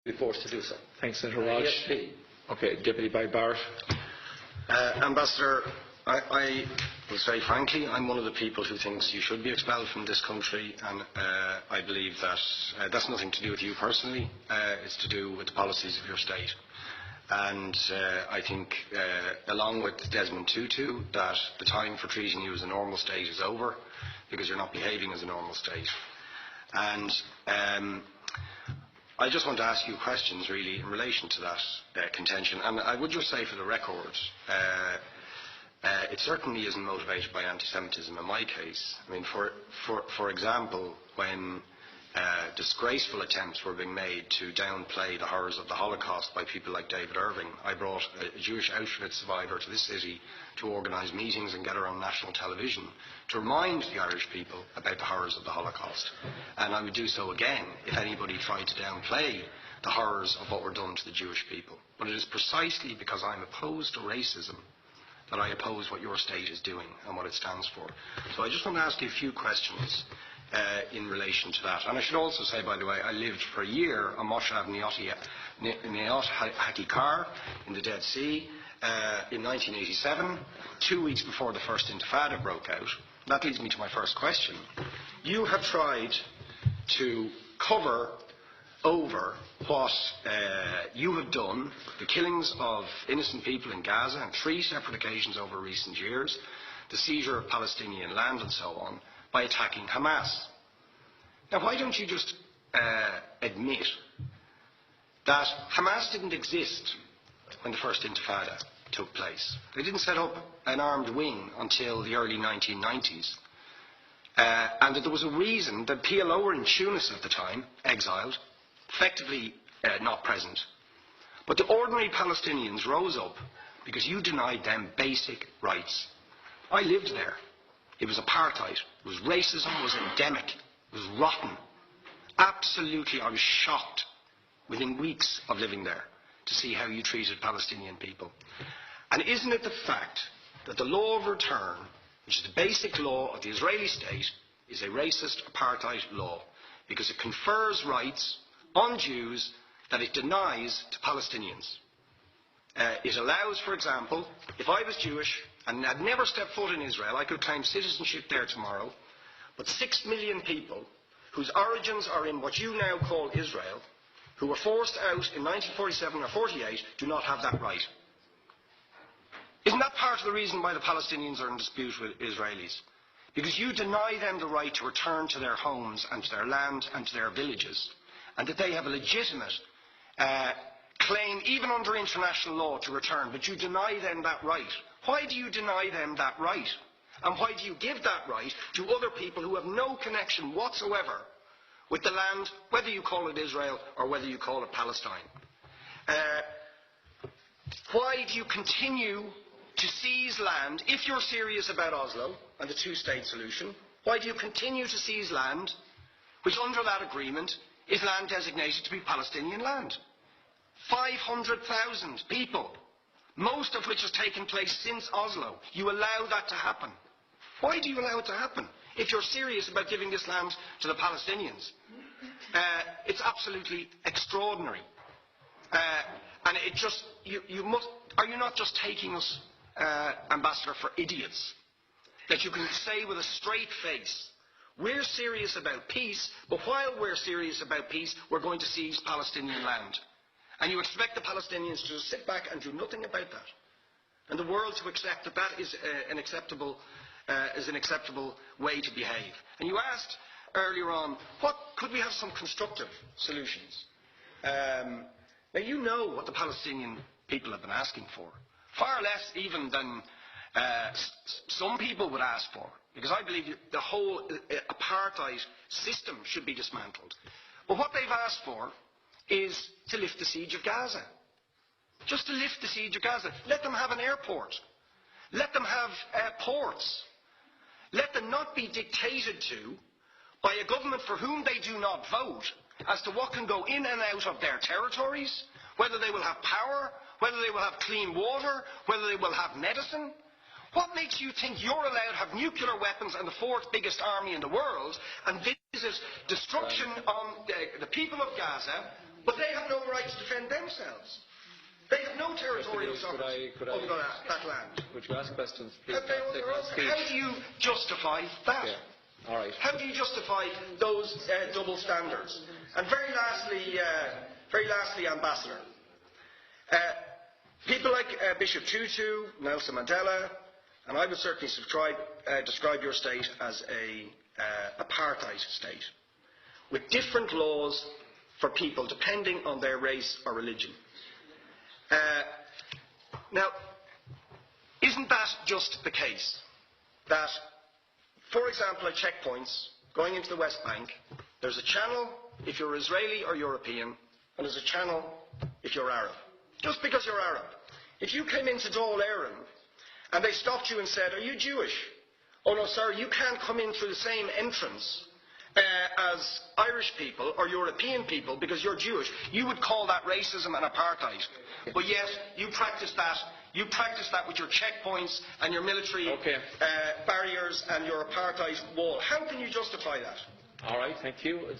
Be forced to do so. Thanks, Senator Walsh. Yes, please. Okay, Deputy by Barrett. Ambassador, I will say frankly, I'm one of the people who thinks you should be expelled from this country, and I believe that that's nothing to do with you personally. It's to do with the policies of your state. And I think, along with Desmond Tutu, that the time for treating you as a normal state is over, because you're not behaving as a normal state. And I just want to ask you questions, really, in relation to that contention. And I would just say, for the record, it certainly isn't motivated by anti-Semitism in my case. I mean, for example, when disgraceful attempts were being made to downplay the horrors of the Holocaust by people like David Irving, I brought a Jewish Auschwitz survivor to this city to organise meetings and get her on national television to remind the Irish people about the horrors of the Holocaust. And I would do so again if anybody tried to downplay the horrors of what were done to the Jewish people. But it is precisely because I'm opposed to racism that I oppose what your state is doing and what it stands for. So I just want to ask you a few questions in relation to that. And I should also say, by the way, I lived for a year on Moshav Neot Hakikar in the Dead Sea in 1987, 2 weeks before the first Intifada broke out. That leads me to my first question. You have tried to cover over what you have done, the killings of innocent people in Gaza on 3 separate occasions over recent years, the seizure of Palestinian land and so on, by attacking Hamas. Now, why don't you just admit that Hamas didn't exist when the first Intifada took place? They didn't set up an armed wing until the early 1990s. And that there was a reason that PLO were in Tunis at the time, exiled, effectively not present. But the ordinary Palestinians rose up because you denied them basic rights. I lived there. It was apartheid. It was racism. It was endemic. It was rotten. Absolutely, I was shocked within weeks of living there to see how you treated Palestinian people. And isn't it the fact that the law of return, which is the basic law of the Israeli state, is a racist apartheid law because it confers rights on Jews that it denies to Palestinians? It allows, for example, if I was Jewish and had never stepped foot in Israel, I could claim citizenship there tomorrow, but 6 million people whose origins are in what you now call Israel, who were forced out in 1947 or 48, do not have that right. Isn't that part of the reason why the Palestinians are in dispute with Israelis? Because you deny them the right to return to their homes and to their land and to their villages, and that they have a legitimate claim, even under international law, to return, but you deny them that right. Why do you deny them that right? And why do you give that right to other people who have no connection whatsoever with the land, whether you call it Israel or whether you call it Palestine? Why do you continue to seize land, if you're serious about Oslo and the two-state solution? Why do you continue to seize land, which under that agreement is land designated to be Palestinian land? 500,000 people, most of which has taken place since Oslo. You allow that to happen. Why do you allow it to happen if you're serious about giving this land to the Palestinians? It's absolutely extraordinary. And it just, are you not just taking us, Ambassador, for idiots? That you can say with a straight face, we're serious about peace, but while we're serious about peace, we're going to seize Palestinian land. And you expect the Palestinians to just sit back and do nothing about that. And the world to accept that that is an acceptable way to behave. And you asked earlier on, could we have some constructive solutions? Now you know what the Palestinian people have been asking for. Far less even than some people would ask for. Because I believe the whole apartheid system should be dismantled. But what they've asked for is to lift the siege of Gaza. Just to lift the siege of Gaza. Let them have an airport. Let them have ports. Let them not be dictated to by a government for whom they do not vote as to what can go in and out of their territories, whether they will have power, whether they will have clean water, whether they will have medicine. What makes you think you're allowed to have nuclear weapons and the 4th biggest army in the world and visit destruction on the people of Gaza, but they have no right defend themselves. They have no territorial sovereignty over that land. Would you ask questions, please? How do you justify that? Yeah. All right. How do you justify those double standards? And very lastly, Ambassador, people like Bishop Tutu, Nelson Mandela, and I would certainly describe your state as a apartheid state, with different laws for people depending on their race or religion. Now, isn't that just the case that, for example, at checkpoints going into the West Bank, there's a channel if you're Israeli or European, and there's a channel if you're Arab? Just because you're Arab. If you came into Dáil Éireann and they stopped you and said, "Are you Jewish?" "Oh no, sir, you can't come in through the same entrance as Irish people or European people because you're Jewish," you would call that racism and apartheid. But yet, you practice that. You practice that with your checkpoints and your military barriers and your apartheid wall. How can you justify that? All right, thank you.